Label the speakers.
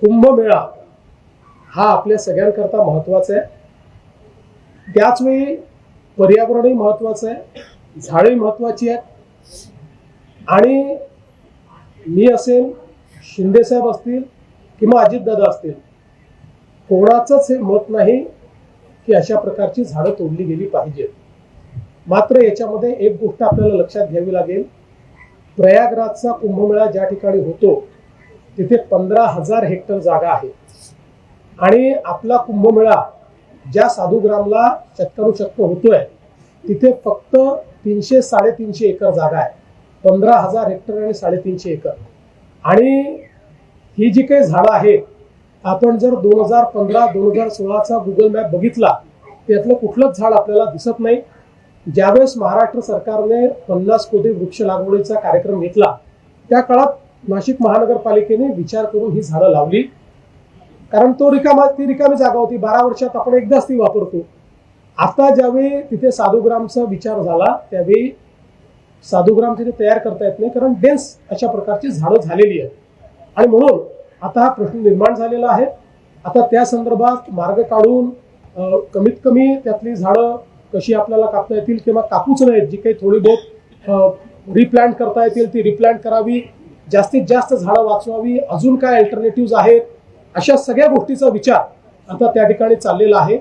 Speaker 1: कुंभमेळा हा आपल्या सगळ्यांकरता महत्त्वाचा आहे. त्याचवेळी पर्यावरणही महत्त्वाचं आहे, झाडे महत्त्वाची आहेत. आणि मी असेल, शिंदेसाहेब असतील किंवा अजितदादा असतील, कोणाचंच हे मत नाही की अशा प्रकारची झाडं तोडली गेली पाहिजेत. मात्र याच्यामध्ये एक गोष्ट आपल्याला लक्षात घ्यावी लागेल. प्रयागराजचा कुंभमेळा ज्या ठिकाणी होतो तिथे 15,000 हेक्टर जागा आहे आणि आपला कुंभमेळा ज्या साधुग्रामला शतकानुशतक होतोय तिथे फक्त 300-350 एकर जागा आहे. 15,000 हेक्टर आणि 350 एकर. आणि ही जी काही झाडं आहेत, आपण जर 2015-2016चा गुगल मॅप बघितला त्यातलं कुठलंच झाड आपल्याला दिसत नाही. ज्यावेळेस महाराष्ट्र सरकारने 50 कोटी वृक्ष लागवडीचा कार्यक्रम घेतला त्या काळात नाशिक महानगरपालिकेने विचार करून ही झाडं लावली, कारण ती रिकामी जागा होती. 12 वर्षात आपण एकदाच ती वापरतो. आता ज्यावेळी तिथे साधुग्रामचा विचार झाला त्यावेळी साधुग्राम तिथे तयार करता येत नाही, कारण डेन्स अशा प्रकारची झाडं झालेली आहेत. आणि म्हणून आता हा प्रश्न निर्माण झालेला आहे. आता त्या संदर्भात मार्ग काढून कमीत कमी त्यातली झाडं कशी आपल्याला कापता येतील किंवा कापूच नाहीत, जी काही थोडी बहुत रिप्लांट करता येतील ती रिप्लांट करावी, जास्तीत जास्त झाडं वाचवावी, अजून काय अल्टरनेटिव्ह आहेत, अशा सगळ्या गोष्टीचा विचार आता त्या ठिकाणी चाललेला आहे.